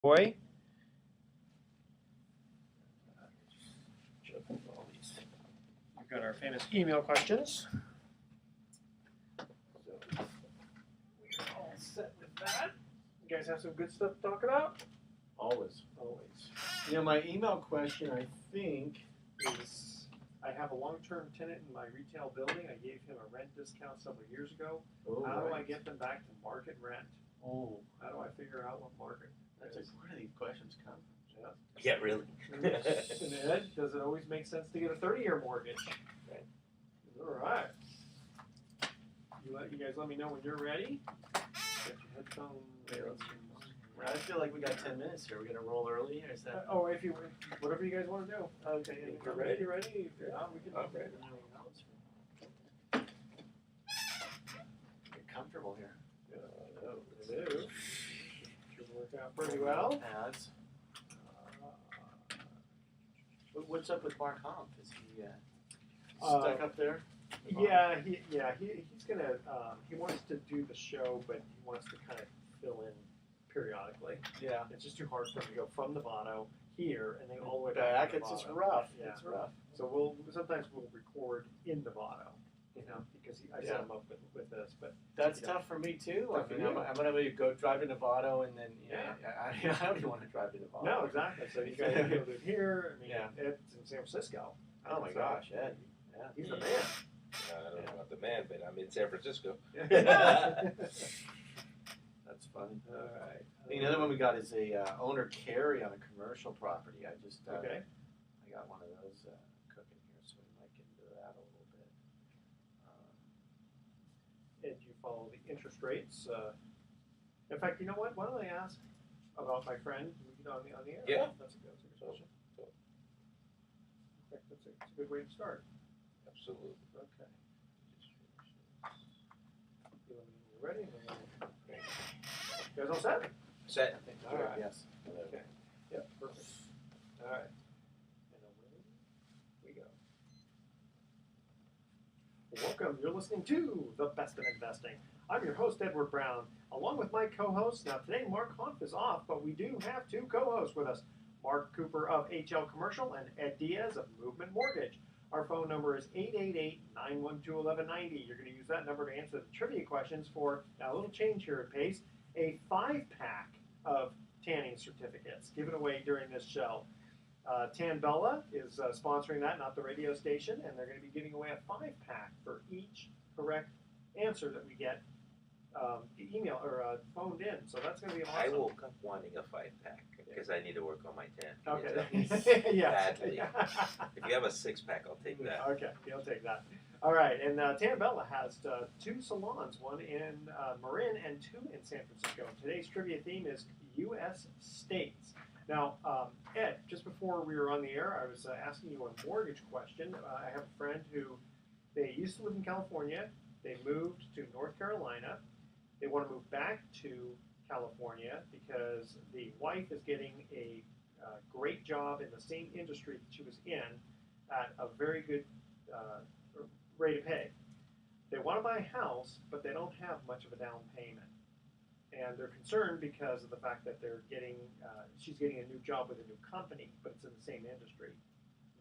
Boy. We've got our famous email questions. So we're all set with that. You guys have some good stuff to talk about? Always. Always. You know, my email question, I think, Is I have a long-term tenant in my retail building. I gave him a rent discount several years ago. How do I get them back to market rent? Oh, How do I figure out what market that's is? where do these questions come from? Yeah, really. And Ed, does it always make sense to get a 30-year mortgage? Right. All right. You guys let me know when you're ready. Get your headphones. I feel like we got 10 minutes here. We're going to roll early, or is that? If you, whatever you guys want to do. Okay, If you're you're ready. ready, yeah, we can. I'm ready. Get comfortable here. It is. Should work out pretty well. Pads. What's up with Mark Humph? Is he stuck up there? Yeah, he's gonna. He wants to do the show, but he wants to kind of fill in periodically. Yeah. It's just too hard for him to go from Novato here and then all the way Back, to it's just Novato. rough. Yeah. It's rough. So sometimes we'll record in Novato, because I set Yeah. him up with this, but That's Yeah. tough for me too. Tough for I mean, you. I'm gonna go drive to Novato, and then Yeah. I don't even want to drive to Novato. no, exactly. So you guys be able to do it here. I mean, Yeah. Ed's in San Francisco. Oh my So gosh, Ed. Yeah. he's the man. I don't know about the man, but I'm in San Francisco. That's funny. All right. The other one we got is a owner carry on a commercial property. I just Okay. I got one of those cooking here, so we might get into that a little bit. And you follow the interest rates. In fact, you know what? Why don't I ask about my friend on the air? Yeah. That's a good question. So, Okay, that's a good way to start. absolutely. Okay. You let me know when you're ready. You guys all set? Set. I think All right. Yes. Okay. Yep. Perfect. All right. And away we go. Welcome. You're listening to The Best of Investing. I'm your host, Edward Brown, along with my co-host. Now, today, Mark Humph is off, but we do have two co-hosts with us. Mark Cooper of HL Commercial and Ed Diaz of Movement Mortgage. Our phone number is 888-912-1190. You're going to use that number to answer the trivia questions for, now a little change here at Pace, a 5-pack of tanning certificates given away during this show. Tan Bella is sponsoring that, not the radio station, and they're going to be giving away a 5-pack for each correct answer that we get email or phoned in. So that's going to be awesome. I woke up wanting a 5-pack because I need to work on my 10. Okay. Yes. Badly. If you have a 6-pack, I'll take that. Okay, you'll take that. All right, and Tan Bella has 2 salons, one in Marin and 2 in San Francisco. Today's trivia theme is U.S. states. Now, Ed, just before we were on the air, I was asking you a mortgage question. I have a friend who, they used to live in California. They moved to North Carolina. They want to move back to California because the wife is getting a great job in the same industry that she was in at a very good rate of pay. They want to buy a house, but they don't have much of a down payment. And they're concerned because of the fact that they're getting, she's getting a new job with a new company, but it's in the same industry.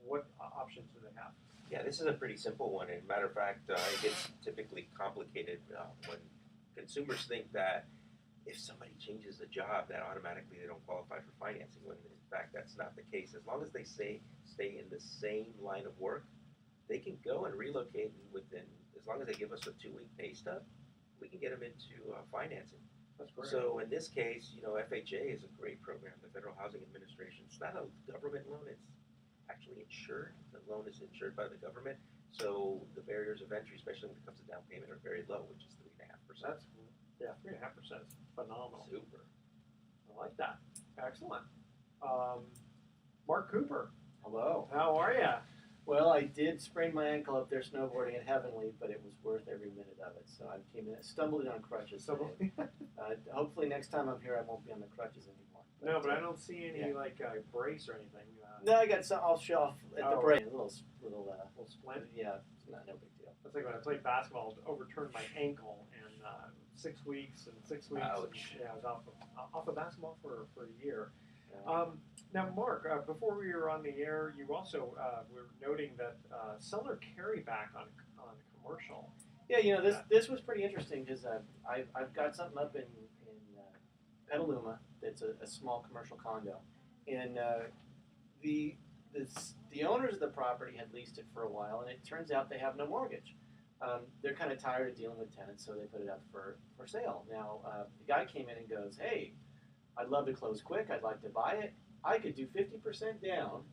What options do they have? Yeah, this is a pretty simple one. As a matter of fact, it gets typically complicated when consumers think that if somebody changes a job, that automatically they don't qualify for financing, when in fact that's not the case. As long as they stay in the same line of work, they can go and relocate within, as long as they give us a 2-week pay stub, we can get them into financing. That's great. So in this case, FHA is a great program, the Federal Housing Administration. It's not a government loan, it's actually insured. The loan is insured by the government. So the barriers of entry, especially when it comes to down payment, are very low, which is 3.5%. That's 3.5% is phenomenal. Super. I like that. Excellent. Mark Cooper, Hello. how are you? Well, I did sprain my ankle up there snowboarding at Heavenly, but it was worth every minute of it. So I stumbled on crutches. So, Today. Hopefully next time I'm here, I won't be on the crutches anymore. no, but I don't see any yeah. brace or anything. No, I got some. I'll show off at the Oh. break. A little. Little splint. Yeah, it's not no big deal. That's like when I played basketball, I overturned my ankle and 6 weeks and 6 weeks. Ouch. And, yeah, I was off of basketball for a year. Yeah. Now, Mark, before we were on the air, you also were noting that seller carryback on commercial. Yeah, you know, this was pretty interesting because I've got something up in Petaluma that's a small commercial condo, and the owners of the property had leased it for a while, and it turns out they have no mortgage. They're kind of tired of dealing with tenants, so they put it up for sale. Now, the guy came in and goes, "Hey, I'd love to close quick. I'd like to buy it. I could do 50% down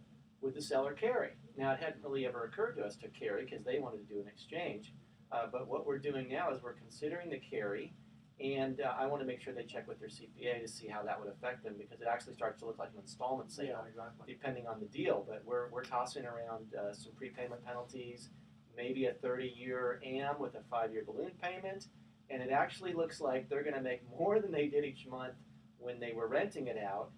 with the seller carry." Now, it hadn't really ever occurred to us to carry because they wanted to do an exchange. But what we're doing now is we're considering the carry, and I want to make sure they check with their CPA to see how that would affect them because it actually starts to look like an installment sale, Yeah, exactly. depending on the deal. But we're tossing around some prepayment penalties, maybe a 30-year AM with a 5-year balloon payment, and it actually looks like they're going to make more than they did each month when they were renting it out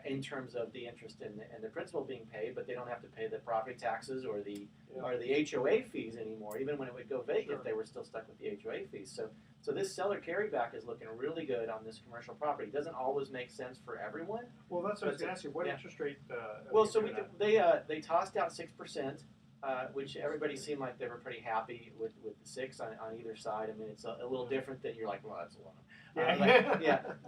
in terms of the interest and the principal being paid, but they don't have to pay the property taxes or the HOA fees anymore. Even when it would go vacant, they were still stuck with the HOA fees. So this seller carryback is looking really good on this commercial property. It doesn't always make sense for everyone. Well, that's what I was going to ask you. What interest rate? Well, so they tossed out 6%. Which everybody seemed like they were pretty happy with the 6 on either side. I mean, it's a little different than you're like, well, that's a lot.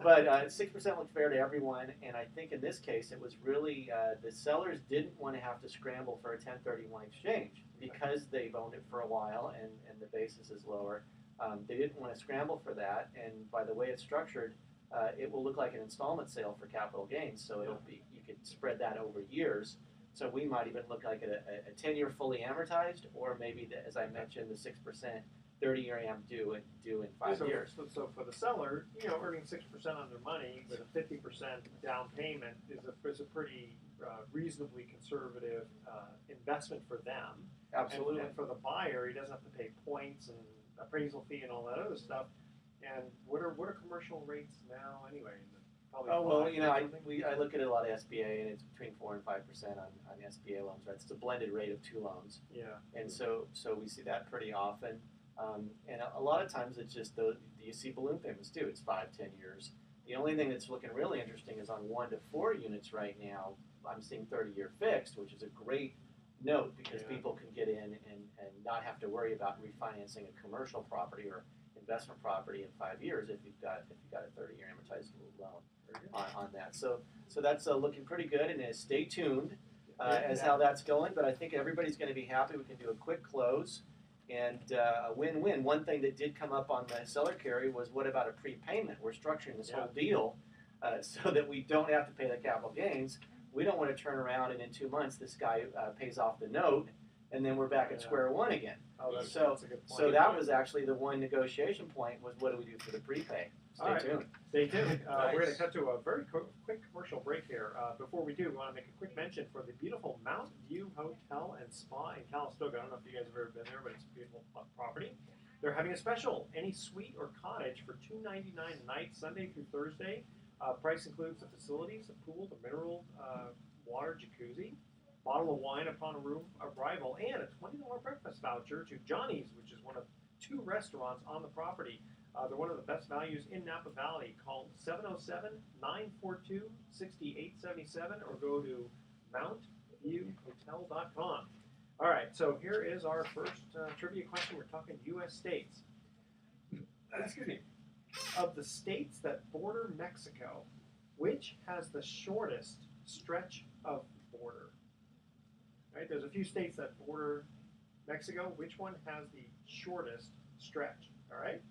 But 6% looked fair to everyone, and I think in this case it was really the sellers didn't want to have to scramble for a 1031 exchange because they've owned it for a while and the basis is lower. They didn't want to scramble for that, and by the way it's structured, it will look like an installment sale for capital gains. So it'll be you could spread that over years. So we might even look like a 10-year fully amortized, or maybe, as I mentioned, the 6% 30-year AM due in 5 years. So for the seller, earning 6% on their money with a 50% down payment is a pretty reasonably conservative investment for them. Absolutely. And for the buyer, he doesn't have to pay points and appraisal fee and all that other stuff. And what are commercial rates now anyway? Probably I look at a lot of SBA, and it's between 4 and 5% on SBA loans. Right, it's a blended rate of 2 loans. Yeah. And so we see that pretty often, and a lot of times it's just you see balloon payments too. It's 5, 10 years. The only thing that's looking really interesting is on 1 to 4 units right now. I'm seeing 30-year fixed, which is a great note because people can get in and not have to worry about refinancing a commercial property or investment property in 5 years if you've got a 30-year amortized loan on that. So that's looking pretty good, and stay tuned as how that's going. But I think everybody's going to be happy. We can do a quick close and a win-win. One thing that did come up on the seller carry was, what about a prepayment? We're structuring this whole deal so that we don't have to pay the capital gains. We don't want to turn around and in 2 months this guy pays off the note, and then we're back at square one again. Oh, that's a good point. So that was actually the one negotiation point was, what do we do for the prepay? Stay tuned. Stay tuned. Nice. We're going to cut to a very quick commercial break here. Before we do, we want to make a quick mention for the beautiful Mount View Hotel and Spa in Calistoga. I don't know if you guys have ever been there, but it's a beautiful property. They're having a special, any suite or cottage for $299 a night, Sunday through Thursday. Price includes the facilities, the pool, the mineral water jacuzzi, bottle of wine upon arrival, and a $20 breakfast voucher to Johnny's, which is one of 2 restaurants on the property. They're one of the best values in Napa Valley. Call 707-942-6877 or go to mountviewhotel.com. All right, so here is our first trivia question. We're talking U.S. states. Excuse me. Of the states that border Mexico, which has the shortest stretch of border? Right, there's a few states that border Mexico. Which one has the shortest stretch? All right,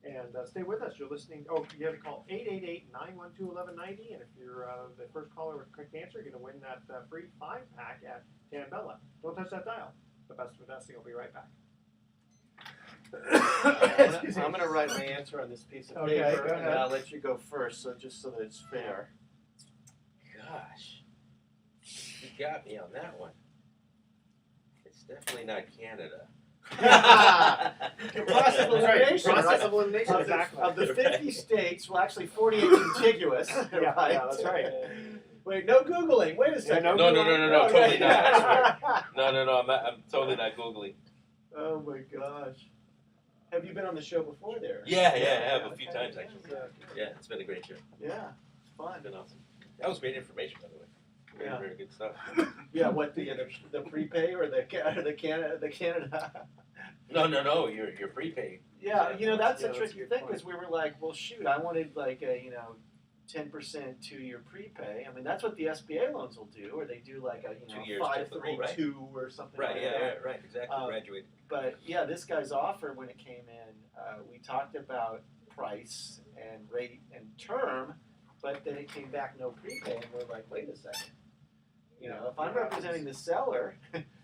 and stay with us. You're listening. Oh, you have to call 888-912-1190, and if you're the first caller with a correct answer, you're going to win that free 5-pack at Tambella. Don't touch that dial. The best of investing. Will be right back. I'm going to write my answer on this piece of paper, and then I'll let you go first, so just so that it's fair. Gosh, you got me on that one. It's definitely not Canada. Possible elimination, right? Possible elimination, exactly. Of the 50 states, well, actually 48 contiguous. Yeah, right? yeah, that's right. Wait, no Googling. Wait a second. No, totally not. I swear. No, I'm totally not Googling. Oh my gosh. Have you been on the show before there? Yeah, I have a few Okay, times yeah, actually. yeah. Yeah, it's been a great show. Yeah, it's fun. It's been awesome. That was great information, by the way. Very, Yeah. very good stuff. Yeah, what the prepay or the Canada? No, your prepaid. Yeah, that's Yeah, a that's a tricky good thing point. because we were like, well, shoot, I wanted like a 10% 2-year prepay. I mean, that's what the SBA loans will do, or they do like a 2 years 5-3-2 or something Right, like yeah, that. right, exactly. Um, Graduated. But yeah, this guy's offer when it came in, we talked about price and rate and term, but then it came back no prepay, and we're like, wait a second. If I'm representing the seller,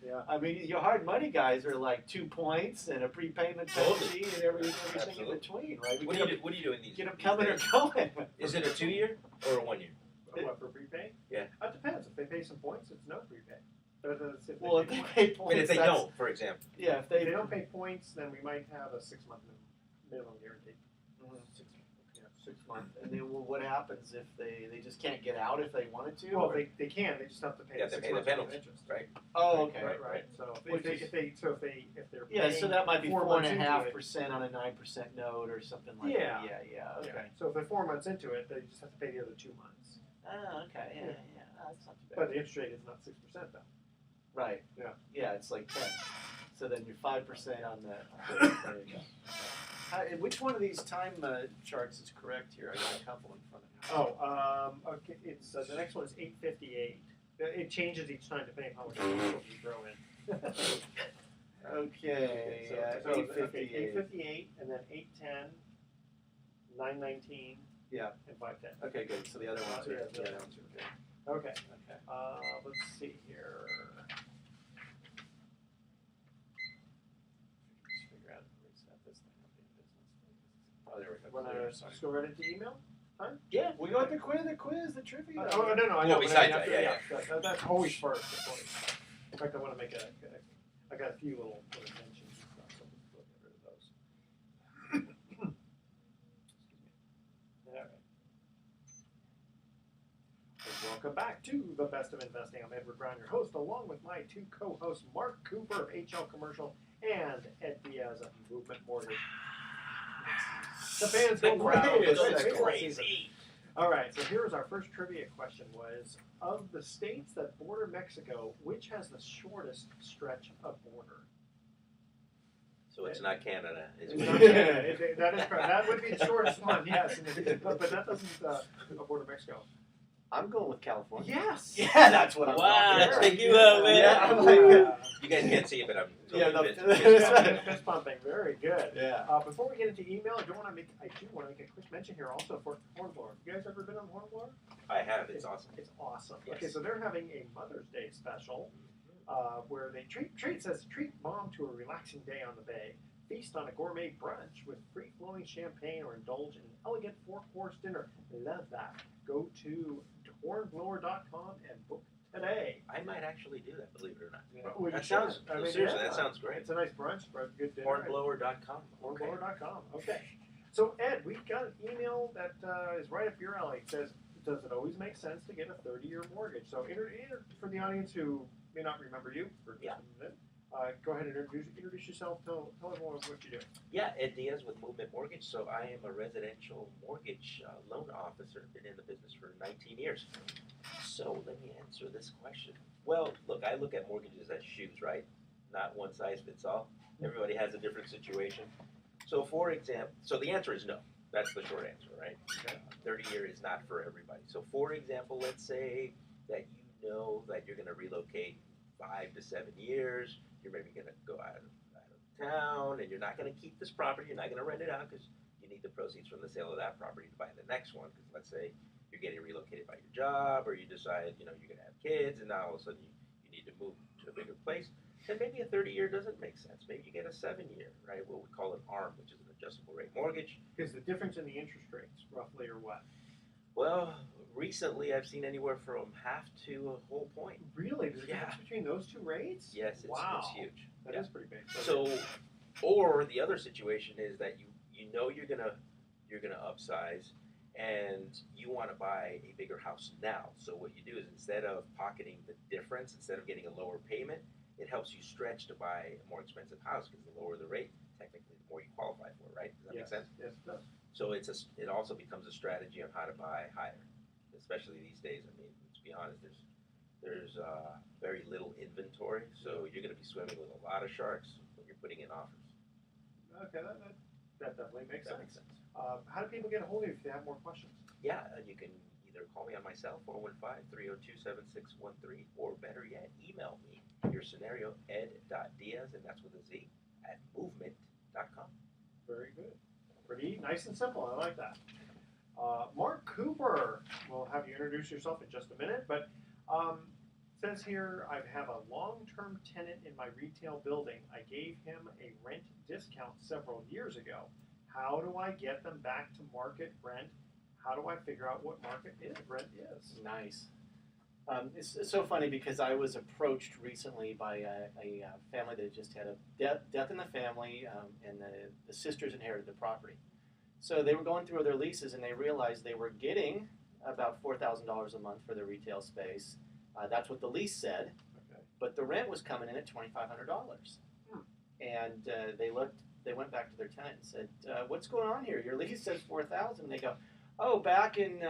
Yeah. I mean, your hard money guys are like 2 points and a prepayment penalty and everything in Absolutely. between, right? What do you do in these? Get them these coming or days? going. Is it a 2-year or a 1 year? What, for prepay? Yeah. It depends. If they pay some points, it's no prepay. But if they Well, if pay they points- pay But points, if they that's- don't, for example. Yeah, if if they they don't pay points, then we might have a 6-month minimum guarantee. Mhm. 6 months. And then what happens if they just can't get out if they wanted to? Well, or- they can. They just have to pay Yeah, the they 6 pay the months penalty. interest. Right. Oh, okay. Right. So Which is- if they're Yeah, paying so that might be 4 months into it. 4.5% on a 9% note or something like Yeah. that. Yeah. Okay. Yeah. So if they're 4 months into it, they just have to pay the other 2 months. Ah, okay. Yeah. That's not too bad. But the interest rate is not 6% though. Right. Yeah. Yeah, it's like 10. So then you're 5% on the. There you go. Which one of these time charts is correct here? I got a couple in front of me. Okay. It's the next one is 858. It changes each time depending on how much initials you throw in. Okay. So 858. 858, and then 810, 919, Yeah. and 510. Okay, good. So the other ones are. Yeah, The other ones are good. Okay. Okay. Let's see here. Just figure out how to reset this thing up in business. Oh, there we go. Want to just go right into email? Yeah, we got the quiz, the trivia. No, I know. Well, besides but that, that's always first. Of course. In fact, I want to make I got a few little mentions and stuff, so we'll get rid of those. Excuse me. All right. And welcome back to the Best of Investing. I'm Edward Brown, your host, along with my two co-hosts, Mark Cooper of HL Commercial and Ed Diaz of Movement Mortgage. The fans go wild. It's crazy. All right, so here's our first trivia question was, of the states that border Mexico, which has the shortest stretch of border? So it's not Canada. It's It's not Canada. That is correct. That would be the shortest one, yes. But that doesn't border Mexico. I'm going with California. Yes. Yeah, that's what I'm Wow, going that's with. big you up, man. Yeah, I'm like, You guys can't see it, but I'm Yeah, totally no, fist bumping. Fist pumping. Very good. yeah. Before we get into email, I do want to make a quick mention here also for Hornblower. You guys ever been on Hornblower? I have. It's awesome. It's awesome. Yes. Okay, so they're having a Mother's Day special where they treat mom to a relaxing day on the bay, feast on a gourmet brunch with free-flowing champagne, or indulge in an elegant 4-course dinner. Love that. Go to hornblower.com and book today. I might actually do that, believe it or not. Well, you That should. sounds, I mean, seriously, yeah. that sounds great. It's a nice brunch, but good dinner. Hornblower.com. Okay. Hornblower.com. Okay. So, Ed, we've got an email that is right up your alley. It says, does it always make sense to get a 30-year mortgage? So, for the audience who may not remember you, for just a minute, go ahead and introduce yourself. Tell everyone what you do. Yeah, Ed Diaz with Movement Mortgage. So I am a residential mortgage loan officer. Been in the business for 19 years. So let me answer this question. Well, look, I look at mortgages as shoes, right? Not one size fits all. Everybody has a different situation. So for example, so the answer is no. That's the short answer, right? 30-year is not for everybody. So for example, let's say that you know that you're going to relocate 5 to 7 years. You're maybe going to go out of town, and you're not going to keep this property. You're not going to rent it out because you need the proceeds from the sale of that property to buy the next one. Because let's say you're getting relocated by your job, or you decide you're going to have kids, and now all of a sudden you need to move to a bigger place. Then maybe a 30-year doesn't make sense. Maybe you get a 7-year, right? What we call an ARM, which is an adjustable rate mortgage. Is the difference in the interest rates roughly, or what? Well, recently I've seen anywhere from half to a whole point. Really? There's a Yeah. difference between those two rates? Yes, it's huge. That is pretty big. So, or the other situation is that you know you're gonna upsize, and you want to buy a bigger house now. So what you do is, instead of pocketing the difference, instead of getting a lower payment, it helps you stretch to buy a more expensive house, because the lower the rate, technically the more you qualify for, right? Does that make sense? Yes, it does. So it also becomes a strategy on how to buy higher, especially these days. I mean, let's be honest, there's very little inventory, so you're going to be swimming with a lot of sharks when you're putting in offers. Okay, that definitely makes That sense. makes sense. How do people get a hold of you if they have more questions? Yeah, you can either call me on my cell, 415-302-7613, or better yet, email me your scenario, ed.diaz, and that's with a Z, at movement.com. Very good. Pretty nice and simple. I like that. Mark Cooper, we'll have you introduce yourself in just a minute, but says here I have a long-term tenant in my retail building. I gave him a rent discount several years ago. How do I get them back to market rent? How do I figure out what market rent is? Nice. It's so funny because I was approached recently by a family that just had a death in the family, and the sisters inherited the property. So they were going through their leases, and they realized they were getting about $4,000 a month for their retail space. That's what the lease said, Okay. but the rent was coming in at $2,500. And they went back to their tenant and said, "What's going on here? Your lease says $4,000." And they go, "Oh, back in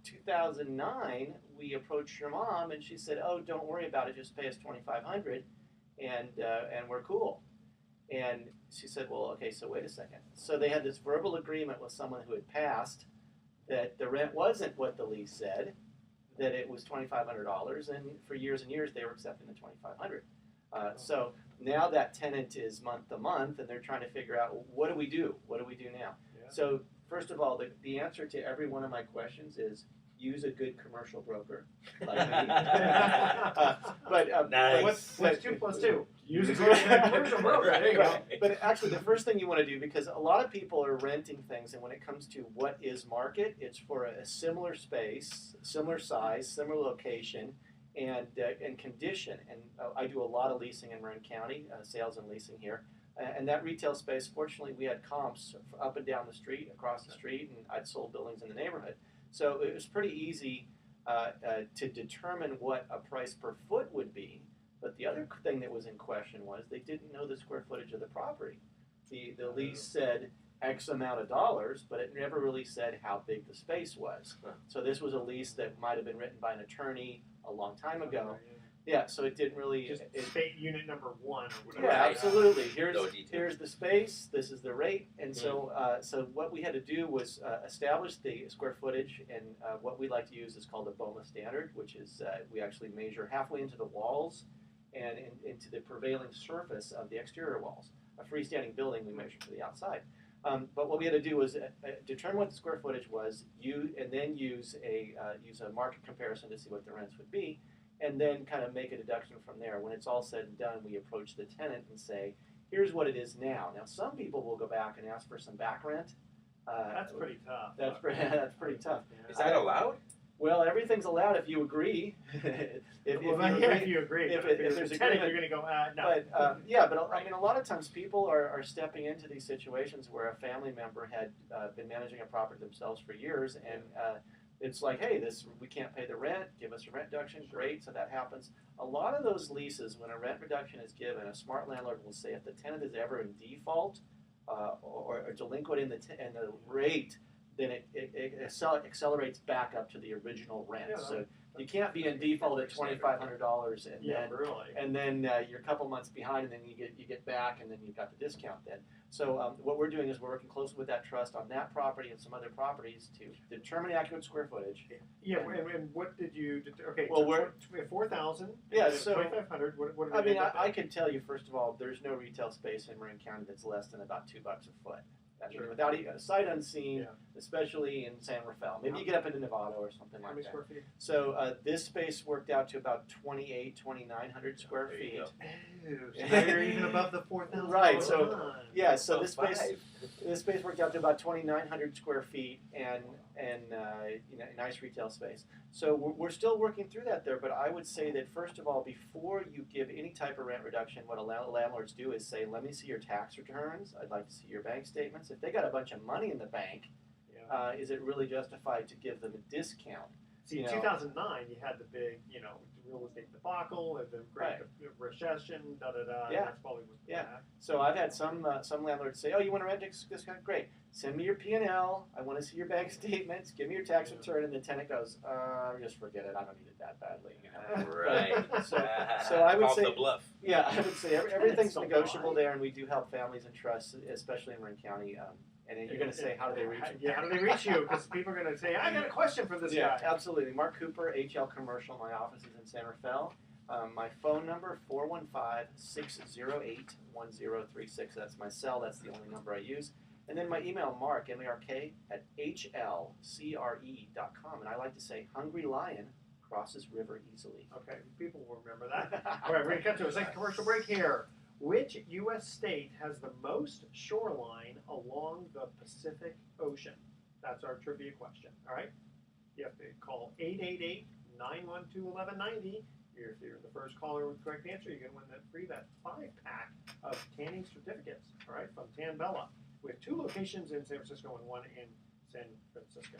2009, we approached your mom, and she said, 'Oh, don't worry about it. Just pay us $2,500, and we're cool.'" And she said, "Well, okay, so wait a second." So they had this verbal agreement with someone who had passed that the rent wasn't what the lease said, that it was $2,500, and for years and years they were accepting the $2,500. So now that tenant is month to month, and they're trying to figure out, what do we do? What do we do now? Yeah. So first of all, the answer to every one of my questions is use a good commercial broker like me. Nice. What's 2 plus 2? Use a commercial broker. There you go. But actually, the first thing you want to do, because a lot of people are renting things, and when it comes to what is market, it's for a similar space, similar size, similar location, and condition. And I do a lot of leasing in Marin County, sales and leasing here. And that retail space, fortunately, we had comps up and down the street, across the street, and I'd sold buildings in the neighborhood. So it was pretty easy to determine what a price per foot would be. But the other thing that was in question was they didn't know the square footage of the property. The lease said X amount of dollars, but it never really said how big the space was. So this was a lease that might have been written by an attorney a long time ago. Yeah, so it didn't really... Just state unit number 1 or whatever. Yeah, absolutely. No Here's the space, this is the rate, and so what we had to do was establish the square footage, and what we like to use is called a BOMA standard, which is we actually measure halfway into the walls and into the prevailing surface of the exterior walls. A freestanding building we measure to the outside. But what we had to do was determine what the square footage was, and then use a market comparison to see what the rents would be, and then kind of make a deduction from there. When it's all said and done, we approach the tenant and say, here's what it is now. Now, some people will go back and ask for some back rent. That's pretty tough. That's pretty tough. Is that allowed? Well, everything's allowed if you agree. If you agree. If there's tenant, agreement, you're going to go, no. But I mean, a lot of times people are stepping into these situations where a family member had been managing a property themselves for years, and it's like, hey, we can't pay the rent, give us a rent reduction, great, so that happens. A lot of those leases, when a rent reduction is given, a smart landlord will say if the tenant is ever in default or delinquent in the rate, then it accelerates back up to the original rent. Yeah, so you can't be in default at $2,500 and then you're a couple months behind, and then you get back, and then you've got the discount then. So what we're doing is we're working closely with that trust on that property and some other properties to determine the accurate square footage. Yeah, and what did you? Okay, well, we have 4,000. Yeah, so 2,500. What I mean, I can tell you first of all, there's no retail space in Marin County that's less than about $2 a foot. Sure. Without even sight unseen, yeah. Especially in San Rafael. Maybe you get up into Nevada or something like that. How many square feet? So this space worked out to about 2,900 square feet. So now you're even above the 4,000. Right. So yeah. So this space worked out to about 2,900 square feet, and nice retail space. So we're still working through that there, but I would say that first of all, before you give any type of rent reduction, what landlords do is say, let me see your tax returns. I'd like to see your bank statements. If they got a bunch of money in the bank, is it really justified to give them a discount? See, in 2009, you had the big, real estate debacle and the great recession, Yeah. That's probably what. Yeah. So I've had some landlords say, "Oh, you want to rent this guy? Great. Send me your P&L. I want to see your bank statements. Give me your tax return." And the tenant goes, "Just forget it. I don't need it that badly." Right. So I would Call say the bluff. Yeah, I would say everything's Don't negotiable lie. there, and we do help families and trusts, especially in Marin County. And then you're going to say, how do they reach you? Yeah, how do they reach you? Because people are going to say, I got a question for this Yeah, guy. absolutely. Mark Cooper, HL Commercial. My office is in San Rafael. My phone number, 415-608-1036. That's my cell. That's the only number I use. And then my email, Mark, M-A-R-K, @hlcre.com. And I like to say, hungry lion crosses river easily. Okay, people will remember that. All right, we're going to cut to a second commercial break here. Which U.S. state has the most shoreline along the Pacific Ocean? That's our trivia question, all right? You have to call 888-912-1190. If you're the first caller with the correct answer, you're going to win that 5-pack of tanning certificates, all right, from Tan Bella, with 2 locations in San Francisco and 1 in San Francisco.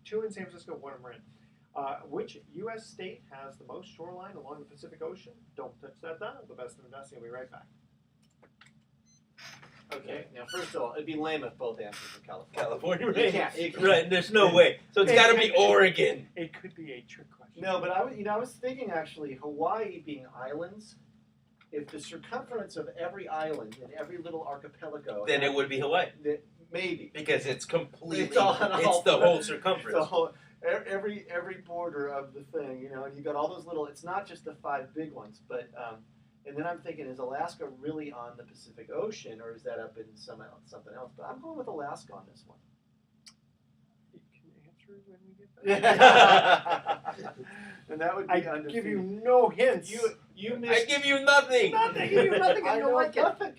2 in San Francisco, 1 in Marin. Which U.S. state has the most shoreline along the Pacific Ocean? Don't touch that dial. The best of investing. We'll be right back. Okay, now first of all, it'd be lame if both answers were California. California, You right? can't. Right, there's no way. So it's got to be Oregon. It could be a trick question. No, but I was thinking actually, Hawaii being islands, if the circumference of every island and every little archipelago, Then it would be Hawaii. Maybe. Because it's completely, It's all- it's the whole circumference. The whole, every and you got all those little. It's not just the 5 big ones, but and then I'm thinking, is Alaska really on the Pacific Ocean, or is that up in something else? But I'm going with Alaska on this one. You can answer when we get back. And that would be I undefeated. give you no hints. You missed. I give you nothing. Nothing. I give you nothing. I And you know like it. nothing.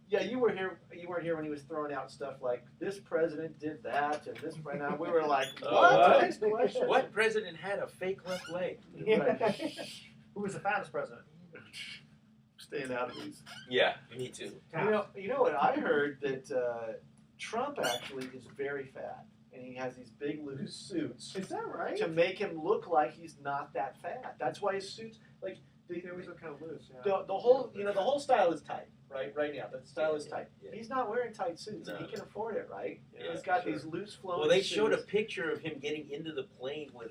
Yeah, you were here. You weren't here when he was throwing out stuff like this president did that and this. Right now, we were like, what? What? Next question. What president had a fake left leg? Who was the fattest president? Staying out of these. Yeah, me too. You know what I heard, that Trump actually is very fat, and he has these big loose suits Is that right? to make him look like he's not that fat. That's why his suits, like They always look kind of loose. Yeah. the whole style is tight. Right now, the style is tight. Yeah. He's not wearing tight suits, and he No. can afford it, right? Yeah, He's got sure. these loose flowing. Well, they showed a suits. picture of him getting into the plane with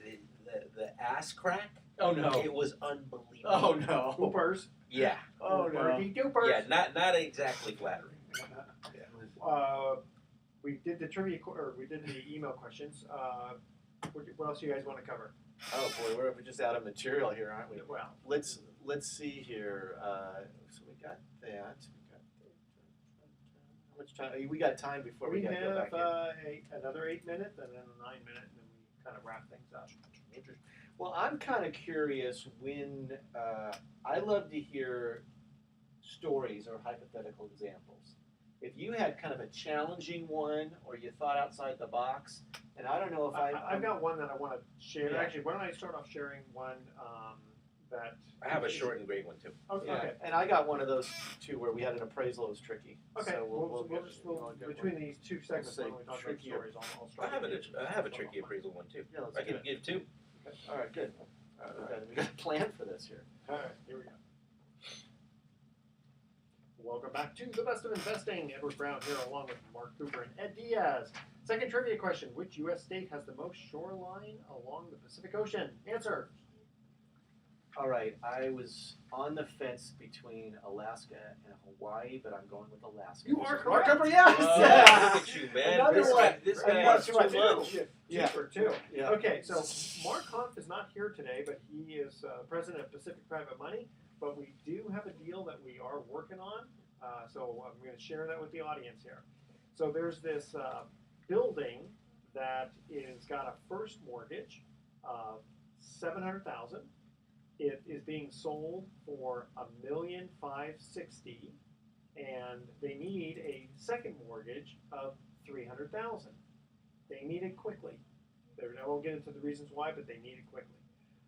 the ass crack. Oh no! It was unbelievable. Oh no! Hoopers. Yeah. Oh no! Hoopers. Doopers. Yeah, not exactly flattering. We did the trivia, or we did the email questions. What else do you guys want to cover? Oh boy, we're just out of material here, aren't we? Well, Let's see here. So we got that. How much time? We got time before we we got to go have back in. another 8 minutes and then a 9 minute, and then we kind of wrap things up. Well, I'm kind of curious when I love to hear stories or hypothetical examples. If you had kind of a challenging one, or you thought outside the box, and I don't know if I've got one that I want to share. Yeah. Actually, why don't I start off sharing one that I have a short and great one too. Okay. Yeah, Okay. and I got one of those too, where we had an appraisal that was tricky. Okay. So we'll get- get between one. these 2 segments, say when we talk about trickier. stories, I'll start. I have with a you. tricky appraisal one too. Yeah, let's I do can it. give 2. All right, good. We got a plan for this here. All right, here we go. Welcome back to The Best of Investing. Edward Brown here along with Mark Cooper and Ed Diaz. Second trivia question. Which U.S. state has the most shoreline along the Pacific Ocean? Answer. All right, I was on the fence between Alaska and Hawaii, but I'm going with Alaska. You are Mark correct. Cooper, yes! Oh, Yeah. look at you, man. Another This one. guy, this guy Another has one. too much. Yeah. 2 for 2. Yeah. Okay, so Mark Humph is not here today, but he is president of Pacific Private Money. But we do have a deal that we are working on, so I'm going to share that with the audience here. So there's this building that is got a first mortgage of $700,000. It is being sold for $1,560,000, and they need a second mortgage of $300,000. They need it quickly. I won't get into the reasons why, but they need it quickly.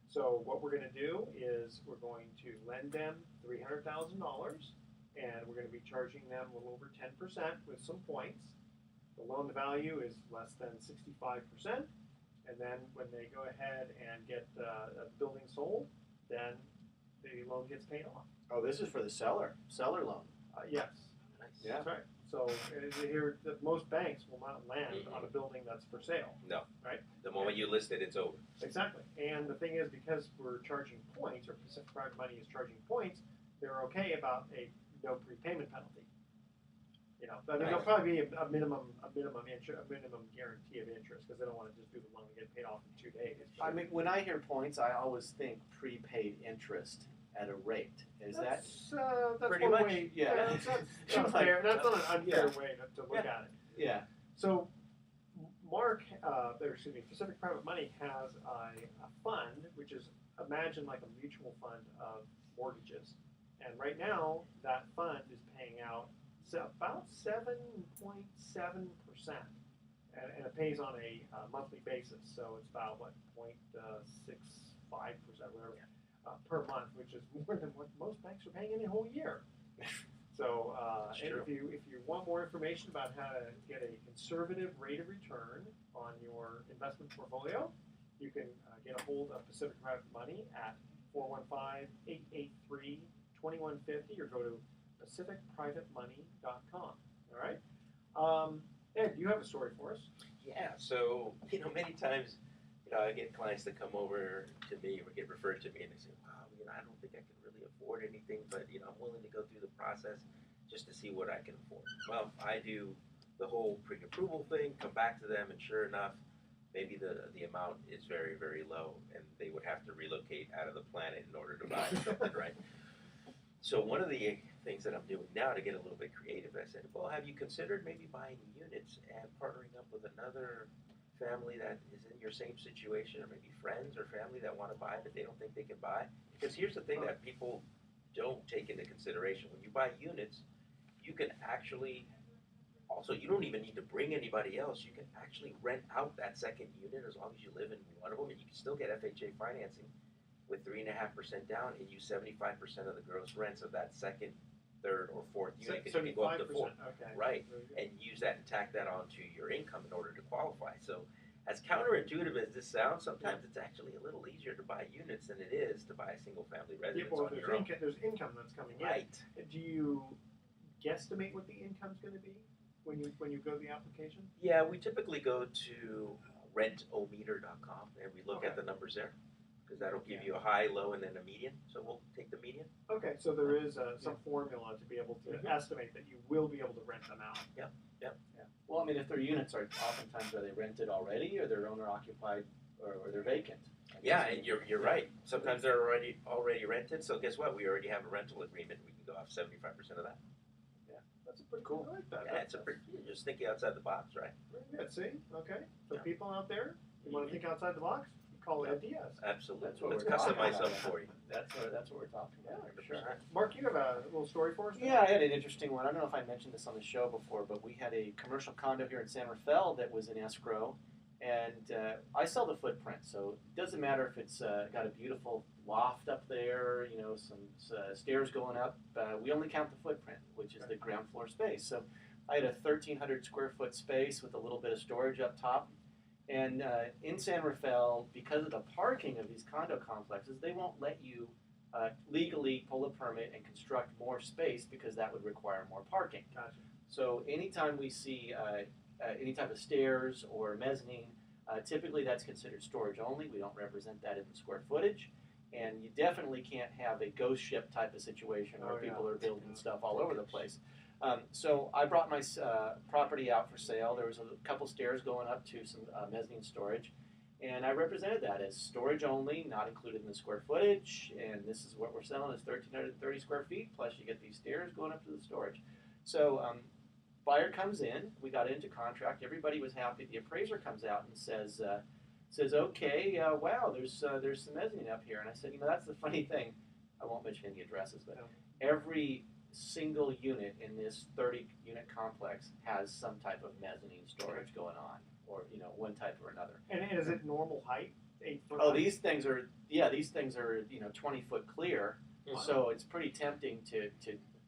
So what we're going to do is we're going to lend them $300,000, and we're going to be charging them a little over 10% with some points. The loan to value is less than 65%, and then when they go ahead and get a building sold, then the loan gets paid off. Oh, this is for the seller loan. Yes, Nice. Yeah. that's right. So here, most banks will not land on a building that's for sale. No. Right? The moment you list it, it's over. Exactly. And the thing is, because we're charging points, or Pacific Private Money is charging points, they're okay about a no prepayment penalty. You know, I mean, there'll probably be a minimum guarantee of interest, because they don't want to just do the loan and get paid off in 2 days. I mean, when I hear points, I always think prepaid interest at a rate. Is that's pretty one much? way? Yeah. That's unfair. That's not an unfair way to look at it. Yeah. So, Pacific Private Money has a fund, which is imagine like a mutual fund of mortgages, and right now that fund is paying out about 7.7%, and it pays on a monthly basis. So it's about 0.65%, whatever, per month, which is more than what most banks are paying in a whole year. So, and if you want more information about how to get a conservative rate of return on your investment portfolio, you can get a hold of Pacific Private Money at 415-883-2150, or go to pacificprivatemoney.com. All right. Ed, you have a story for us. Yeah, so, many times, I get clients that come over to me or get referred to me and they say, wow, I don't think I can really afford anything, but, I'm willing to go through the process just to see what I can afford. Well, I do the whole pre-approval thing, come back to them, and sure enough, maybe the amount is very, very low, and they would have to relocate out of the planet in order to buy something, right? So one of the things that I'm doing now to get a little bit creative, I said, well, have you considered maybe buying units and partnering up with another family that is in your same situation, or maybe friends or family that want to buy but they don't think they can buy? Because here's the thing that people don't take into consideration. When you buy units, you can actually, also, you don't even need to bring anybody else. You can actually rent out that second unit as long as you live in one of them, and you can still get FHA financing with 3.5% down and use 75% of the gross rents of that second, third, or fourth unit, because you can go up to 4. Okay. Right, and use that and tack that onto your income in order to qualify. So, as counterintuitive as this sounds, sometimes it's actually a little easier to buy units than it is to buy a single-family residence on your own. There's income that's coming in. Right. Do you guesstimate what the income's going to be when you go to the application? Yeah, we typically go to rentometer.com and we look at the numbers there, because that'll give you a high, low, and then a median. So we'll take the median. Okay, so there is some formula to be able to estimate that you will be able to rent them out. Yep. Well, I mean, if their units are they rented already, or they're owner occupied, or they're vacant. Yeah, and you're right. Sometimes they're already rented. So guess what? We already have a rental agreement. We can go off 75% of that. That's pretty cool. I like that. Yeah, you're just thinking outside the box, right? Very good. See? Okay. So Yeah. people out there, you want to think outside the box? Call Ed Diaz. Absolutely. That's what Let's we're talking customize about. something for you. That's what we're talking about. Yeah, Sure. Mark, you have a little story for us? Yeah, I had an interesting one. I don't know if I mentioned this on the show before, but we had a commercial condo here in San Rafael that was in escrow, and I sell the footprint, so it doesn't matter if it's got a beautiful loft up there, some stairs going up. We only count the footprint, which is the ground floor space. So I had a 1,300 square foot space with a little bit of storage up top. And in San Rafael, because of the parking of these condo complexes, they won't let you legally pull a permit and construct more space, because that would require more parking. Gotcha. So anytime we see any type of stairs or mezzanine, typically that's considered storage only. We don't represent that in the square footage. And you definitely can't have a ghost ship type of situation where people are building stuff all over the place. So I brought my property out for sale. There was a couple stairs going up to some mezzanine storage, and I represented that as storage only, not included in the square footage, and this is what we're selling is 1,330 square feet, plus you get these stairs going up to the storage. So buyer comes in, we got into contract, everybody was happy. The appraiser comes out and says, okay, wow, there's some mezzanine up here. And I said, that's the funny thing. I won't mention any addresses, but every single unit in this 30-unit complex has some type of mezzanine storage going on, or one type or another. And is it normal height? 8 foot? Oh, these things are 20 foot clear. Wow. So it's pretty tempting to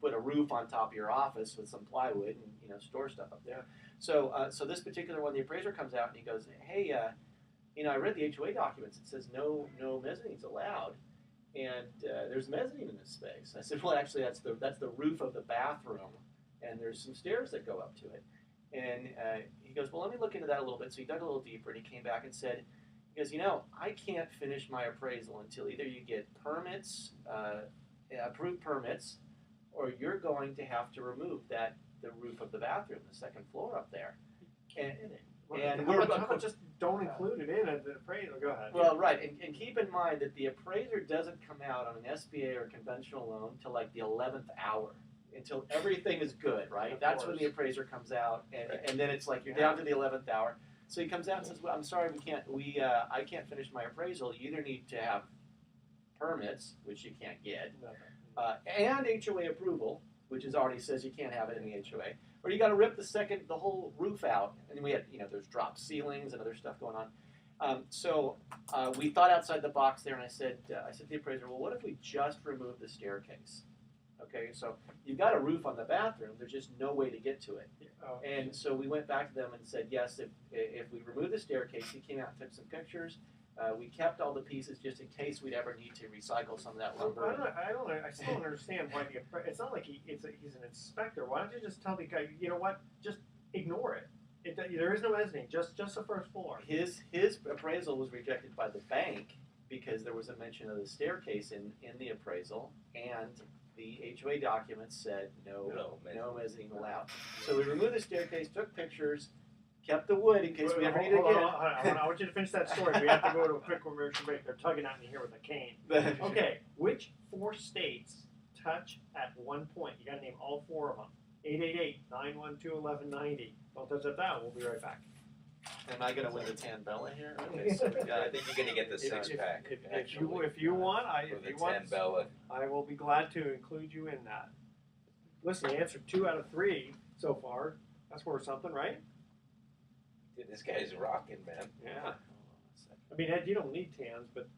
put a roof on top of your office with some plywood and store stuff up there. So this particular one, the appraiser comes out and he goes, hey, I read the HOA documents. It says no mezzanines allowed, and there's mezzanine in this space. I said, well, actually, that's the roof of the bathroom, and there's some stairs that go up to it. And he goes, well, let me look into that a little bit. So he dug a little deeper, and he came back and said, he goes, I can't finish my appraisal until either you get permits, approved permits, or you're going to have to remove the roof of the bathroom, the second floor up there. And how about just don't include it in the appraisal? Go ahead. Well, right, and keep in mind that the appraiser doesn't come out on an SBA or conventional loan till like the 11th hour, until everything is good, right? That's when the appraiser comes out, and then it's like you're down to the 11th hour. So he comes out and says, well, I'm sorry, I can't finish my appraisal. You either need to have permits, which you can't get, and HOA approval, which already says you can't have it in the HOA, or you got to rip the whole roof out. And then we had, there's drop ceilings and other stuff going on. So we thought outside the box there, and I said to the appraiser, well, what if we just remove the staircase? Okay, so you've got a roof on the bathroom. There's just no way to get to it. And so we went back to them and said, yes, if we remove the staircase, he came out and took some pictures. We kept all the pieces just in case we'd ever need to recycle some of that lumber. I still don't understand why it's not like he's an inspector. Why don't you just tell the guy, you know what, just ignore it. There is no mezzanine, just the first floor. His appraisal was rejected by the bank because there was a mention of the staircase in the appraisal, and the HOA documents said no mezzanine allowed. So we removed the staircase, took pictures, kept the wood in case we ever need it again. I want you to finish that story. We have to go to a quick commercial break. They're tugging at me here with a cane. Okay, which 4 states touch at one point? You got to name all 4 of them. 888-912-1190. Don't touch that down. We'll be right back. Am I going to win the Tan Bella here? Okay, so we got I think you're going to get the 6-pack. If you want, I will be glad to include you in that. Listen, you answered 2 out of 3 so far. That's worth something, right? Dude, this guy's rocking, man. Yeah. I mean, Ed, you don't need tans, but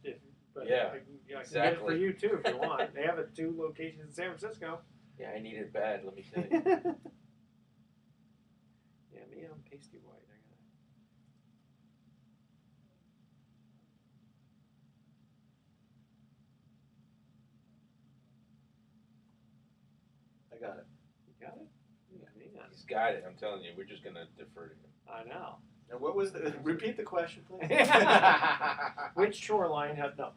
yeah, I can get it for you too if you want. They have it 2 locations in San Francisco. Yeah, I need it bad. Let me tell you. Yeah, me, I'm pasty white. I got it. You got it? Yeah, He's got it. I'm telling you, we're just going to defer to him. I know. And what was repeat the question, please? Which shoreline has no?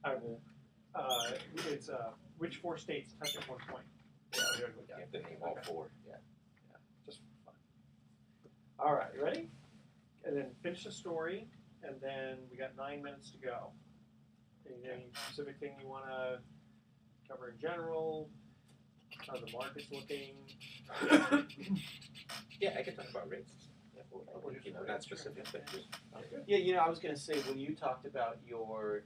I will. It's which 4 states touch at one point? Yeah, here we go. You have to name all 4. Yeah. Just for fun. All right, you ready? And then finish the story, and then we got 9 minutes to go. Any specific thing you want to cover in general? How the market's looking? Yeah, I can talk about rates. Not specific, but just. Yeah, I was going to say, when you talked about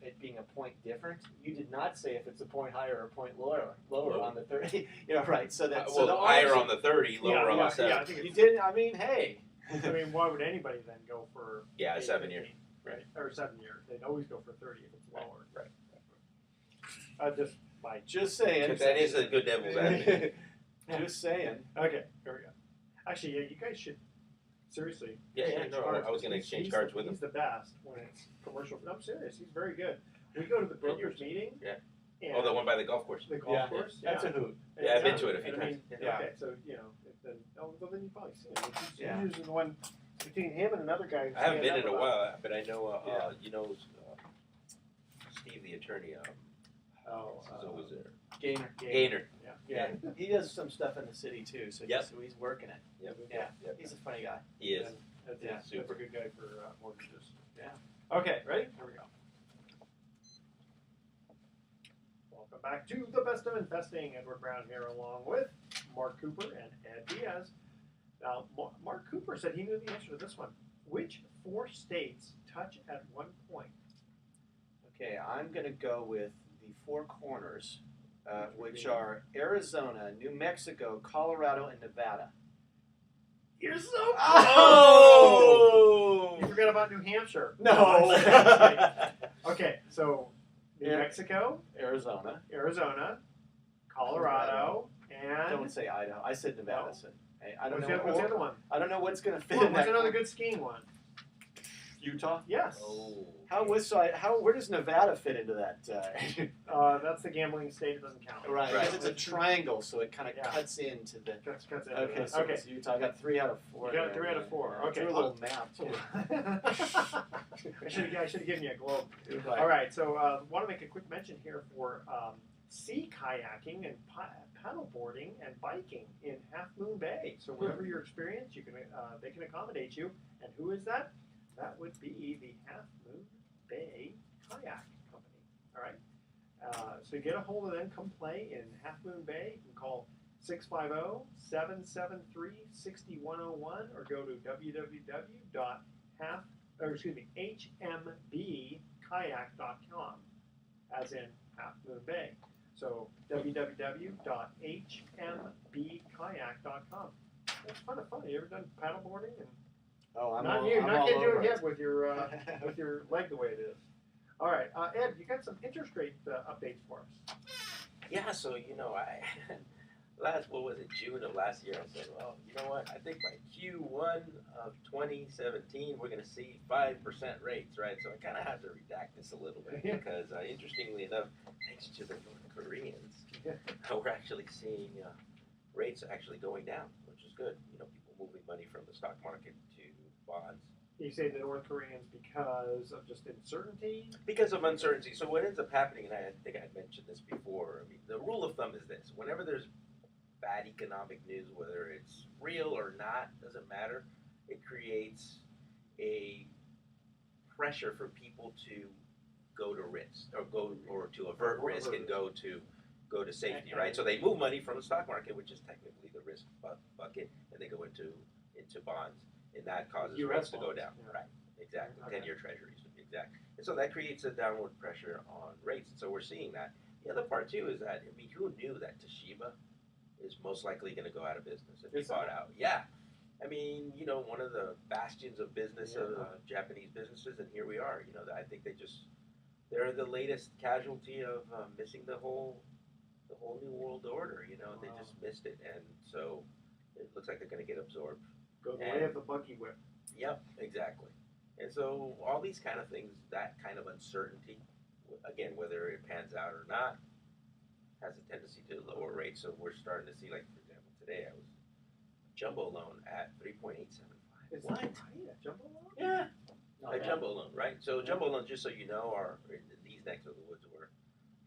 it being a point different, you did not say if it's a point higher or a point lower on the 30. Right? So that higher on the 30, lower on the 7. Yeah, I think you didn't. I mean, hey. I mean, why would anybody then go for? Yeah, 7 year. Right, or 7 year. They'd always go for 30 if it's lower. Right. Just saying. That is a good devil's advocate. Just saying. Okay, here we go. Actually, yeah, you guys should seriously. Yeah, no, I was going to exchange cards with him. He's the best when it's commercial. No, I'm serious. He's very good. We go to the brokers meeting. Yeah. And the one by the golf course. The golf course. Yeah. That's a hoot. Yeah, I've been to it a few times. Okay, so then then you probably see him. He's usually the one between him and another guy. I haven't been in a while, but I know. Steve, the attorney. He's always there. Gaynor. Yeah. He does some stuff in the city too, so he's working it. Yep. He's a funny guy. He is. That's super. a good guy for mortgages. Yeah. Okay, ready? Here we go. Welcome back to the Best of Investing. Edward Brown here, along with Mark Cooper and Ed Diaz. Now, Mark Cooper said he knew the answer to this one. Which 4 states touch at one point? Okay, I'm going to go with the 4 corners, which are Arizona, New Mexico, Colorado, and Nevada. You're so close! Oh! You forgot about New Hampshire. No. Okay, so New Mexico, Arizona, Colorado, and... Don't say Idaho. I said Nevada. No. I don't know. What's the other one? I don't know what's going to fit What's in that. another good skiing one? Utah? Yes. Oh. Where does Nevada fit into that? That's the gambling state. It doesn't count. Right, Right. because it's a triangle, so it kind of Yeah. cuts into the. Cuts into Okay, that. so Okay. it's Utah. I got 3 out of 4. You got 3 out of 4. Yeah, Okay. drew a little map too. I should have given you a globe. Right. All right, so want to make a quick mention here for sea kayaking and paddleboarding and biking in Half Moon Bay. So whatever your experience, you can they can accommodate you. And who is that? That would be the Half Moon Bay Kayak Company. All right. So you get a hold of them. Come play in Half Moon Bay. You can call 650-773-6101 or go to hmbkayak.com, as in Half Moon Bay. So www.hmbkayak.com. It's kind of fun. You ever done paddleboarding? And Oh, I'm not all, you. I'm Not all you doing over it it. yet with your with your leg the way it is. All right, Ed, you got some interest rate updates for us. Yeah, so what was it, June of last year, I said, well, you know what, I think by Q1 of 2017, we're going to see 5% rates, right? So I kind of have to redact this a little bit because, interestingly enough, thanks to the North Koreans, we're actually seeing rates actually going down, which is good. People moving money from the stock market to bonds. You say the North Koreans because of just uncertainty? Because of uncertainty. So what ends up happening, and I think I mentioned this before, I mean, the rule of thumb is this. Whenever there's bad economic news, whether it's real or not, doesn't matter, it creates a pressure for people to go to risk or to avert risk and go to safety, right? So they move money from the stock market, which is technically the risk bucket, and they go into bonds. And that causes rates to go down. Yeah. Right, exactly. Okay. 10-year treasuries, exactly. And so that creates a downward pressure on rates. And so we're seeing that. The other part, too, is that, who knew that Toshiba is most likely going to go out of business if Is he bought out? Yeah. One of the bastions of business, of Japanese businesses, and here we are. I think they're the latest casualty of missing the whole New World Order. They just missed it. And so it looks like they're going to get absorbed. Go the way of the buggy whip. Yep, exactly. And so all these kind of things, that kind of uncertainty, again, whether it pans out or not, has a tendency to lower rates. So we're starting to see, like, for example, today I was jumbo loan at 3.875. Is that right? A jumbo loan? Yeah, Not a bad. jumbo loan, right? So jumbo loans, just so you know, are in these necks of the woods where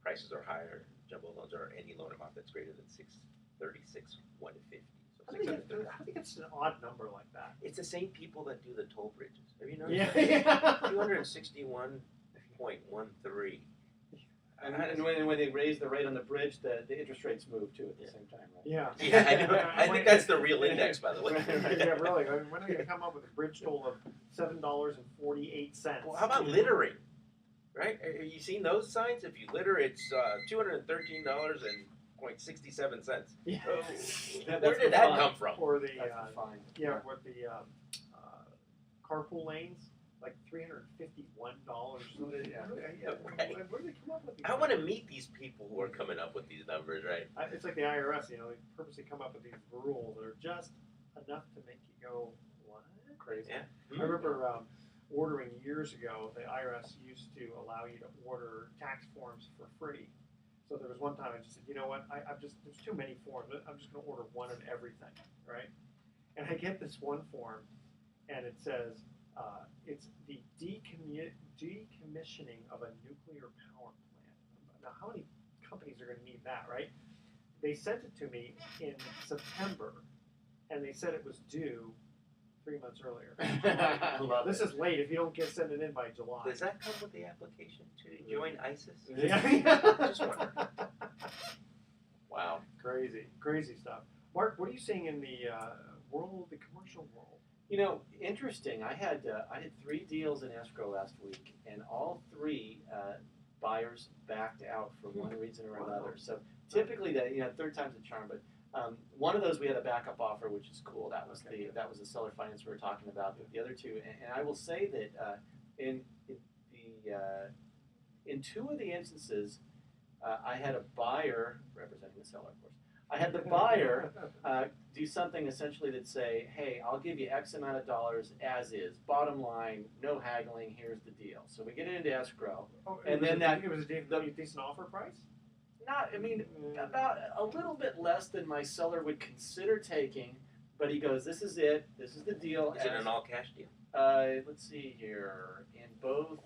prices are higher. Jumbo loans are any loan amount that's greater than $636,150. How do they get an odd number like that? It's the same people that do the toll bridges. Have you noticed? Yeah. 261.13. And when they raise the rate on the bridge, the interest rates move too at the same time, right? Yeah. Yeah, I know. I think that's the real index, by the way. Yeah, really. When are we going to come up with a bridge toll of $7.48? Well, how about littering? Right? Are you seen those signs? If you litter, it's $213.67. Yeah. Where did that come from? Or the That's the fine. with the carpool lanes, like $351. Yeah. Right. Where do they come up with these? I want to meet these people who are coming up with these numbers, right? It's like the IRS. They purposely come up with these rules that are just enough to make you go, what? Crazy. Yeah. I remember ordering years ago. The IRS used to allow you to order tax forms for free. So there was one time I just said, you know what? There's too many forms. I'm just going to order one of everything, right? And I get this one form, and it says it's the decommissioning of a nuclear power plant. Now, how many companies are going to need that, right? They sent it to me in September, and they said it was due 3 months earlier. I love This it. is late if you don't send it in by July. Does that come with the application to join ISIS? Yeah. Just wondering. Wow. Crazy stuff. Mark, what are you seeing in the the commercial world? Interesting. I had 3 deals in escrow last week, and all 3 buyers backed out for one reason or another. So typically, third time's a charm. But one of those we had a backup offer, which is cool. That was the seller finance we were talking about. But the other 2, and I will say that in 2 of the instances, I had a buyer representing the seller, of course. I I had the buyer do something essentially that say, hey, I'll give you X amount of dollars as is. Bottom line, no haggling, here's the deal. So we get it into escrow. Oh, And then it was a decent offer price? About a little bit less than my seller would consider taking, but he goes, this is it, this is the deal. Is it an all-cash deal? Let's see here. In both,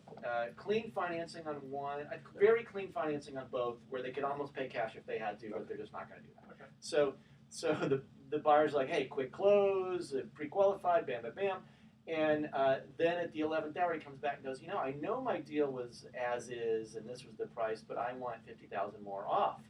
clean financing on one, very clean financing on both, where they could almost pay cash if they had to, but they're just not going to do that. Okay. So the buyer's like, hey, quick close, pre-qualified, bam, bam, bam. And then at the 11th hour, he comes back and goes, I know my deal was as is, and this was the price, but I want $50,000 more off.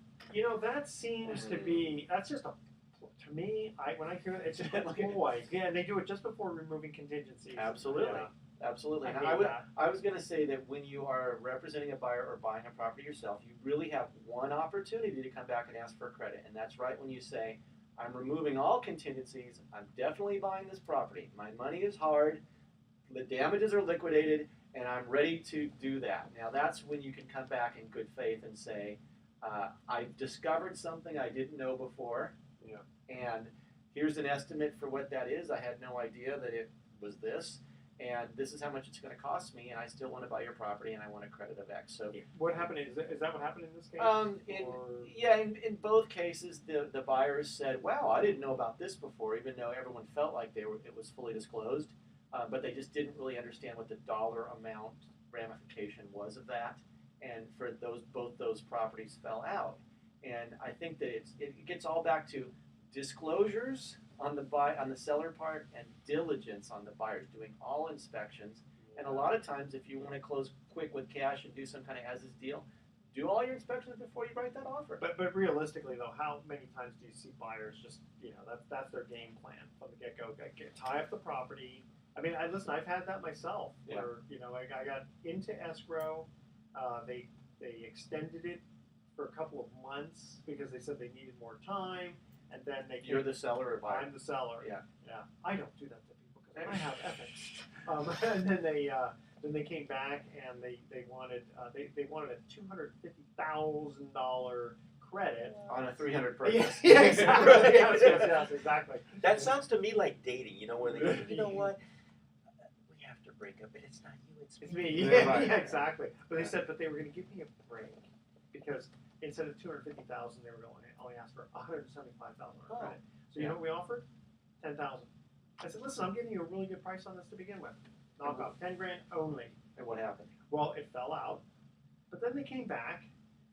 That seems to be, that's just to me, when I hear it, it's just a ploy. Yeah, and they do it just before removing contingencies. Absolutely. Yeah. Absolutely. I was going to say that when you are representing a buyer or buying a property yourself, you really have one opportunity to come back and ask for a credit, and that's right when you say, I'm removing all contingencies, I'm definitely buying this property, my money is hard, the damages are liquidated, and I'm ready to do that. Now that's when you can come back in good faith and say, I've discovered something I didn't know before, and here's an estimate for what that is. I had no idea that it was this, and this is how much it's going to cost me, and I still want to buy your property, and I want a credit of X. So, what happened? Is that what happened in this case? In both cases, the buyers said, "Wow, I didn't know about this before," even though everyone felt like it was fully disclosed, but they just didn't really understand what the dollar amount ramification was of that, and for both those properties fell out. And I think that it gets all back to disclosures on the seller part and diligence on the buyers, doing all inspections. And a lot of times, if you want to close quick with cash and do some kind of as-is deal, do all your inspections before you write that offer. But realistically, though, how many times do you see buyers just that's their game plan from the get-go? Tie up the property. I mean, I've had that myself. Yeah. Where I got into escrow, they extended it for a couple of months because they said they needed more time. And then You're the seller or buyer? I'm the seller. Yeah. I don't do that to people because I have ethics. And then they came back and they wanted a $250,000 credit on a 300 purchase. Yeah, exactly. yes, exactly. That sounds to me like dating. Where they go, you know what? We have to break up, but it's not you, it's me. It's me. Yeah, exactly. But they said they were going to give me a break because instead of $250,000, they were going to only ask for $175,000 credit. So you know what we offered? $10,000. I said, listen, I'm giving you a really good price on this to begin with. Knock off $10,000 only. And what happened? Well, it fell out, but then they came back,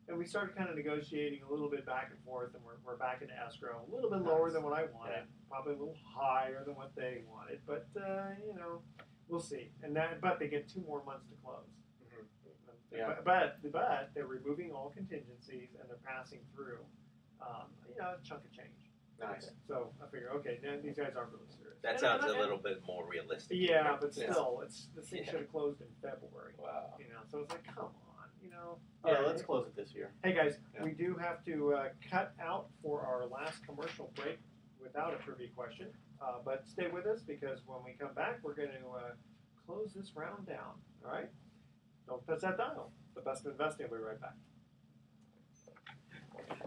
and we started kind of negotiating a little bit back and forth, and we're back into escrow, a little bit lower than what I wanted, probably a little higher than what they wanted, but we'll see. But they get 2 more months to close. Yeah. But they're removing all contingencies and they're passing through, a chunk of change. Nice. So I figure, okay, now these guys aren't really serious. That sounds a little bit more realistic. Yeah, but still, this thing should have closed in February. Wow. So it's like, come on, Yeah, let's close it this year. Hey guys, we do have to cut out for our last commercial break without a trivia question, but stay with us because when we come back, we're going to close this round down. All right. Don't touch that dial. The best of investing. We'll be right back.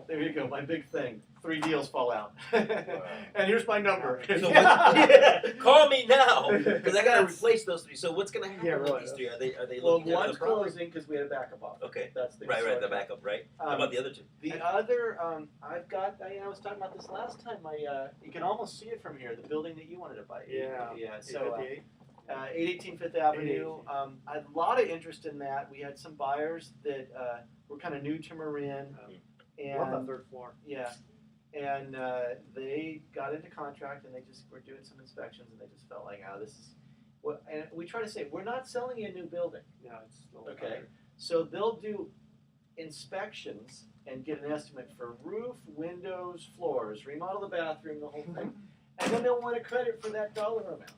There you go, my big thing. 3 deals fall out. And here's my number. So call me now because I got to replace those 3. So what's going to happen with these 3? Are they looking at one's the property? closing because we had a backup offer. Okay. That's the Right, the backup, right? How about the other 2? The other, I've got, I was talking about this last time. You can almost see it from here, the building that you wanted to buy. Yeah. So 818 Fifth Avenue. I had a lot of interest in that. We had some buyers that were kind of new to Marin. Love the 3rd floor. Yeah. And they got into contract and they just were doing some inspections and they just felt like, this is what. And we try to say, we're not selling you a new building. Yeah, it's still okay. So they'll do inspections and get an estimate for roof, windows, floors, remodel the bathroom, the whole thing, and then they'll want a credit for that dollar amount.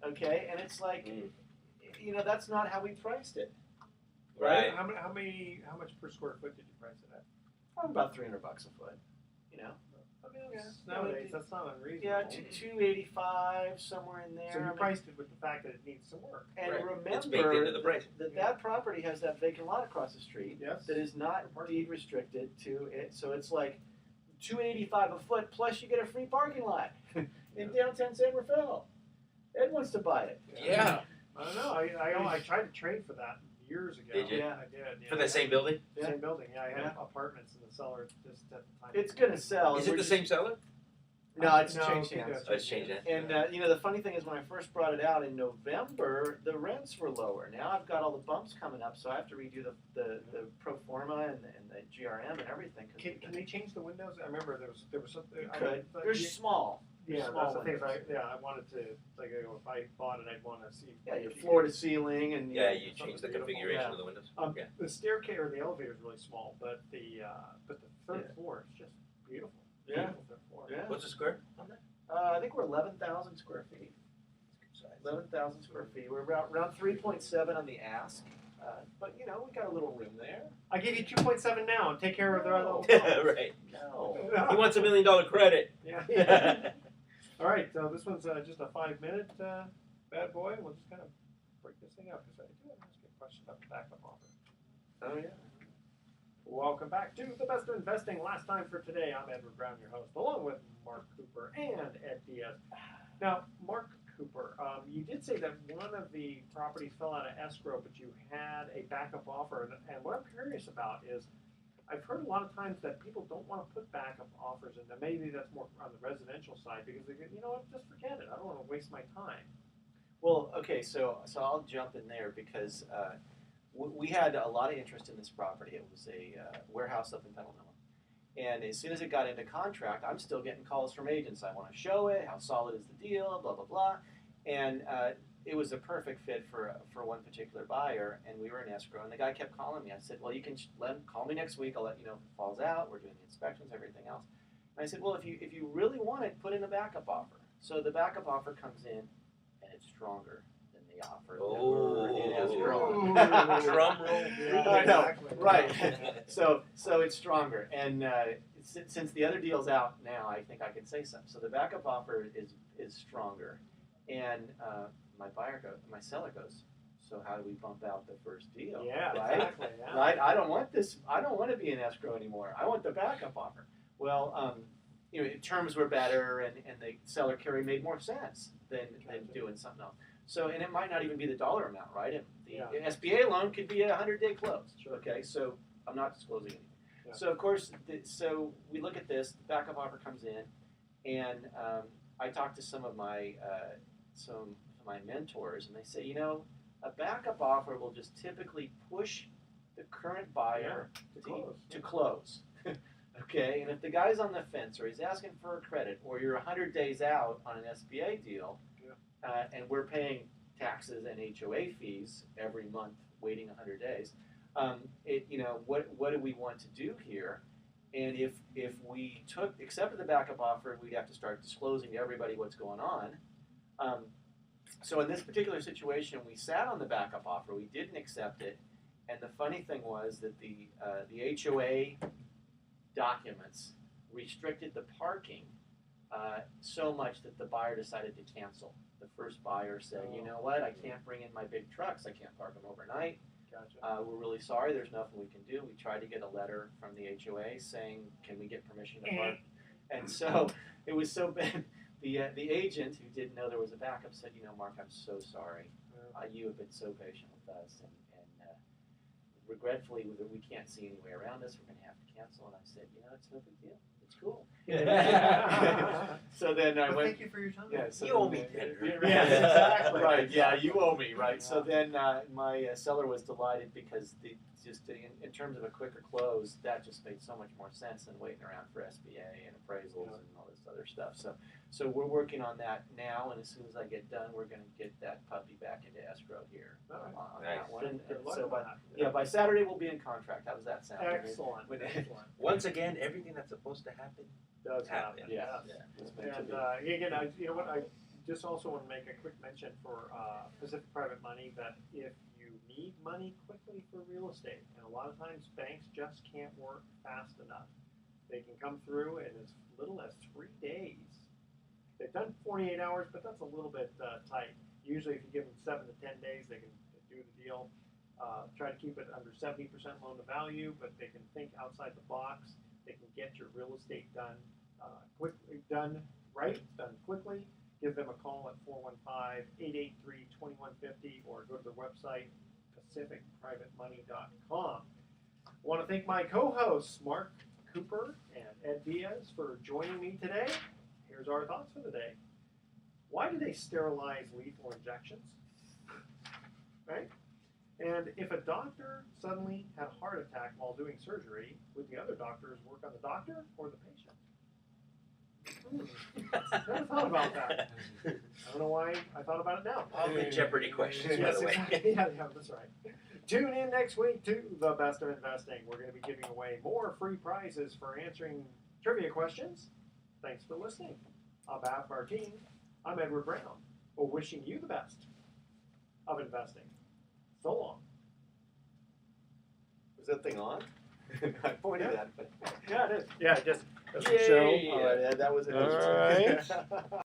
Okay, and it's like, that's not how we priced it. Right. How much per square foot did you price it at? About $300 a foot. Nowadays, that's not unreasonable. Yeah, $285 somewhere in there. So you priced it with the fact that it needs some work. And remember it's baked into the price. that property has that vacant lot across the street Yes. that is not deed restricted to it. So it's like $285 a foot, plus you get a free parking lot in downtown San Rafael. Ed wants to buy it. Yeah. I don't know. I tried to trade for that years ago. Did you? Yeah. I did. Yeah. For the same building? Yeah. Same building. Yeah, I had Yeah. apartments in the cellar just at the time. It's gonna sell. Is it the same seller? No, it's No, changed I think hands. Oh, it's changed hands. And the funny thing is, when I first brought it out in November, the rents were lower. Now I've got all the bumps coming up, so I have to redo the pro forma and the GRM and everything. Can they change the windows? I remember there was something. They're small. Yeah, small that's the thing. windows. I wanted to if I bought it, I'd want to see. Yeah, your floor to ceiling and Yeah, you something change the beautiful. configuration Yeah. of the windows. Yeah. The staircase or the elevator is really small, but the third Yeah. floor is just beautiful. Yeah. Beautiful third floor. Yeah. What's the square on that? I think we're 11,000 square feet. 11,000 square feet. We're around 3.7 on the ask, but we got a little room there. I give you 2.7 now and take care of the other. Yeah, right. No. He wants $1 million credit. Yeah. All right, so this one's just a 5-minute bad boy. We'll just kind of break this thing up because I do want to ask you a question about the backup offer. Oh yeah. Welcome back to The Best of Investing. Last time for today, I'm Edward Brown, your host, along with Mark Cooper and Ed Diaz. Now, Mark Cooper, you did say that one of the properties fell out of escrow, but you had a backup offer. And what I'm curious about is I've heard a lot of times that people don't want to put backup offers in. And maybe that's more on the residential side because they go, what, just forget it. I don't want to waste my time. Well, okay, so I'll jump in there because we had a lot of interest in this property. It was a warehouse up in Petaluma. And as soon as it got into contract, I'm still getting calls from agents. I want to show it. How solid is the deal? Blah, blah, blah. And it was a perfect fit for one particular buyer. And we were in escrow. And the guy kept calling me. I said, well, you can call me next week. I'll let you know if it falls out. We're doing the inspections, everything else. And I said, well, if you really want it, put in a backup offer. So the backup offer comes in, and it's stronger than the offer that we're in escrow. Drum roll. Yeah, I know, exactly. right. So it's stronger. And since the other deal's out now, I think I can say something. So the backup offer is stronger. And my seller goes, so how do we bump out the first deal? Yeah, right? exactly. Yeah. Right? I don't want this. I don't want to be in escrow anymore. I want the backup offer. Well, terms were better, and the seller carry made more sense than doing something else. So, and it might not even be the dollar amount, right? The SBA loan could be a 100-day close. Sure. Okay, so I'm not disclosing anything. Yeah. So of course, so we look at this. The backup offer comes in, and I talk to some of my mentors, and they say, a backup offer will just typically push the current buyer to close. Okay, and if the guy's on the fence or he's asking for a credit or you're 100 days out on an SBA deal, and we're paying taxes and HOA fees every month waiting 100 days, what do we want to do here? And if we accepted the backup offer, we'd have to start disclosing to everybody what's going on. So in this particular situation, we sat on the backup offer. We didn't accept it. And the funny thing was that the HOA documents restricted the parking so much that the buyer decided to cancel. The first buyer said, you know what, I can't bring in my big trucks. I can't park them overnight. Gotcha. We're really sorry. There's nothing we can do. We tried to get a letter from the HOA saying, can we get permission to park? And so it was so bad. The agent, who didn't know there was a backup, said, Mark, I'm so sorry. You have been so patient with us. And regretfully, we can't see any way around this. We're going to have to cancel. And I said, it's no big deal. It's cool. So then I went. Thank you for your time. Yeah, so You owe me $10. Yeah, exactly. Right. Yeah, you owe me. Right. So then my seller was delighted because in terms of a quicker close, that just made so much more sense than waiting around for SBA and appraisals and all this other stuff. So we're working on that now, and as soon as I get done, we're going to get that puppy back into escrow here on that one. And so by Saturday we'll be in contract. How does that sound? Excellent. Excellent. Once again, everything that's supposed to happen Does happen. Yeah. And again, I just also want to make a quick mention for Pacific Private Money that if you need money quickly for real estate, and a lot of times banks just can't work fast enough. They can come through in as little as 3 days. They've done 48 hours, but that's a little bit tight. Usually, if you give them 7 to 10 days, they can do the deal. Try to keep it under 70% loan to value, but they can think outside the box. They can get your real estate done quickly, done right, done quickly. Give them a call at 415-883-2150 or go to their website, pacificprivatemoney.com. I want to thank my co-hosts, Mark Cooper and Ed Diaz, for joining me today. Here's our thoughts for the day. Why do they sterilize lethal injections? Right? And if a doctor suddenly had a heart attack while doing surgery, would the other doctors work on the doctor or the patient? Never thought about that. I don't know why I thought about it now. All good Jeopardy questions, by Yes, the way. exactly. Yeah, that's right. Tune in next week to The Best of Investing. We're going to be giving away more free prizes for answering trivia questions. Thanks for listening. On behalf of our team, I'm Edward Brown. We're wishing you the best of investing. So long. Was that thing on? I pointed at it. Yeah, it is. Yeah, just Yay! show. All right, that was it. All right.